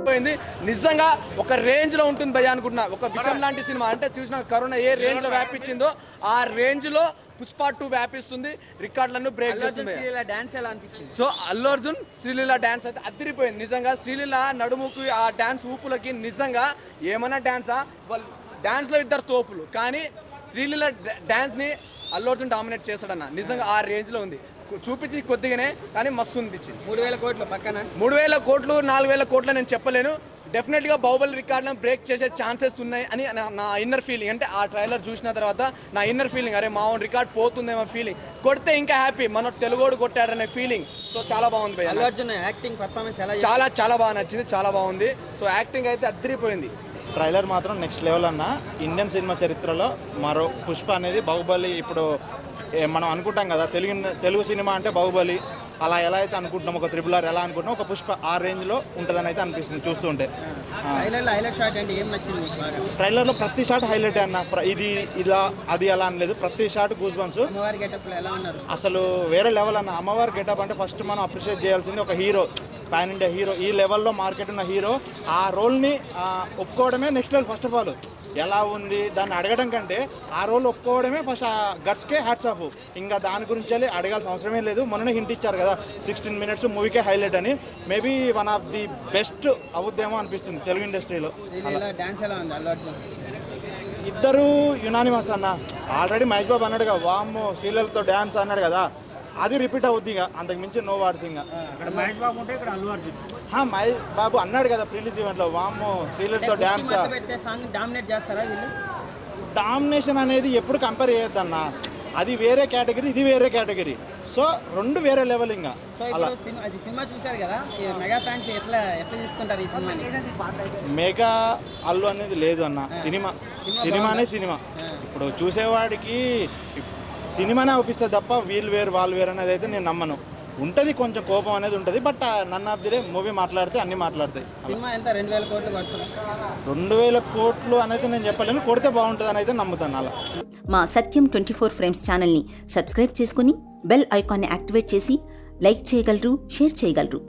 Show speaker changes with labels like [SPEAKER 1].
[SPEAKER 1] పోయింది నిజంగా ఒక రేంజ్ లో ఉంటుంది భయ్య అనుకుంటున్నా. ఒక విషయం లాంటి సినిమా అంటే చూసిన కరోనా ఏ రేంజ్ లో వ్యాపించిందో ఆ రేంజ్ లో పుష్ప 2 వ్యాపిస్తుంది, రికార్డులను బ్రేక్ చేస్తుంది. సో అల్లు అర్జున్ శ్రీలీల డాన్స్ అయితే అదిరిపోయింది నిజంగా. శ్రీలీల నడుముకి ఆ డాన్స్ ఊపులకి నిజంగా ఏమన్నా డాన్సా, వాళ్ళు డాన్స్ లో ఇద్దరు తోపులు, కానీ శ్రీలీల డాన్స్ ని అల్లు అర్జున్ డామినేట్ చేస్తాడన్న. నిజంగా ఆ రేంజ్ లో ఉంది, చూపించి కొద్దిగానే కానీ మస్తు అనిపించింది.
[SPEAKER 2] 3000 కోట్లు పక్కన
[SPEAKER 1] 3000 కోట్లు 4000 కోట్లు నేను చెప్పలేను. డెఫినెట్గా బాహుబలి రికార్డులను బ్రేక్ చేసే ఛాన్సెస్ ఉన్నాయి అని నా ఇన్నర్ ఫీలింగ్. అంటే ఆ ట్రైలర్ చూసిన తర్వాత నా ఇన్నర్ ఫీలింగ్, అరే మా ఓన్ రికార్డ్ పోతుందేమో ఫీలింగ్. కొడితే ఇంకా హ్యాపీ, మన తెలుగోడు కొట్టాడనే ఫీలింగ్. సో చాలా బాగుంది భయ్య.
[SPEAKER 2] అల్లు అర్జున్ యాక్టింగ్ పర్ఫార్మెన్స్ ఎలా?
[SPEAKER 1] చాలా బాగా నచ్చింది, చాలా బాగుంది. సో యాక్టింగ్ అయితే అదిరిపోయింది.
[SPEAKER 3] ట్రైలర్ మాత్రం నెక్స్ట్ లెవెల్ అన్న. ఇండియన్ సినిమా చరిత్రలో మరో పుష్ప అనేది బాహుబలి. ఇప్పుడు మనం అనుకుంటాం కదా తెలుగు సినిమా అంటే బాహుబలి, అలా ఎలా అయితే అనుకుంటున్నాం, ఒక RRR ఎలా అనుకుంటున్నాం, ఒక పుష్ప ఆ రేంజ్లో ఉంటుందని అయితే అనిపిస్తుంది చూస్తుంటే. ట్రైలర్లో ప్రతి షాట్ హైలైట్ అన్న. ఇది ఇలా అది అలా అనలేదు, ప్రతి షాట్ గూస్ బంప్స్. అసలు వేరే లెవెల్ అన్న. అమ్మవారి గెటప్ అంటే ఫస్ట్ మనం అప్రిషియేట్ చేయాల్సింది ఒక హీరో, పాన్ ఇండియా హీరో, ఈ లెవెల్లో మార్కెట్ ఉన్న హీరో ఆ రోల్ని ఒప్పుకోవడమే next level. First of all ఎలా ఉంది దాన్ని అడగడం కంటే ఆ రోల్ ఒప్పుకోవడమే ఫస్ట్. ఆ గట్స్కే హ్యాట్స్ ఆఫ్. ఇంకా దాని గురించి అడగాల్సిన అవసరమే లేదు. మొన్ననే హింట్ ఇచ్చారు కదా 16 minutes మూవీకే హైలైట్ అని. Maybe one of the best అవుద్దేమో అనిపిస్తుంది తెలుగు ఇండస్ట్రీలో. ఇద్దరు యునానిమస్ అన్న. ఆల్రెడీ మహేష్ బాబు అన్నాడుగా, వామ్మో శ్రీలీలతో డ్యాన్స్ అన్నాడు కదా, అది రిపీట్ అవుద్ది. ఇక అంతకు మించి నో వార్డ్స్. ఇంకా
[SPEAKER 2] మహేష్ బాబు ఉంటే ఇక్కడ అల్లు అర్జున్.
[SPEAKER 3] మహేష్ బాబు అన్నాడు కదా ప్రీలీజ్ ఈవెంట్లో, వామ్మో శ్రీలీలతో డ్యాన్స్. డామినేషన్ అనేది ఎప్పుడు కంపేర్ చేయొద్దన్న. అది వేరే కేటగిరీ, ఇది వేరే కేటగిరీ. సో రెండు వేరే లెవెల్. ఇంకా
[SPEAKER 2] సినిమా చూసారు కదా, మెగా ఫ్యాన్స్ ఎట్లా తీసుకుంటారు ఈ సినిమాని?
[SPEAKER 3] మెగా అల్లు అనేది లేదు అన్న. సినిమానే సినిమా. ఇప్పుడు చూసేవాడికి సినిమానే అవుపిస్తుంది తప్ప వీళ్ళు వేరు వాళ్ళు వేరు అనేది అయితే నేను నమ్మను. ఉంటుంది కొంచెం కోపం అనేది ఉంటుంది, బట్ నన్ను ఆఫ్ ది డే మూవీ మాట్లాడితే అన్నీ మాట్లాడతాయి.
[SPEAKER 2] సినిమా ఎంత 2000 కోట్లు పడుతుంది?
[SPEAKER 3] 2000 కోట్లు అనేది నేను చెప్పలేను, కొడితే బాగుంటుంది అని అయితే నమ్ముతాను. అలా
[SPEAKER 4] మా సత్యం 24 ఫ్రేమ్స్ ఛానల్ని సబ్స్క్రైబ్ చేసుకుని బెల్ ఐకాన్ని యాక్టివేట్ చేసి లైక్ చేయగలరు, షేర్ చేయగలరు.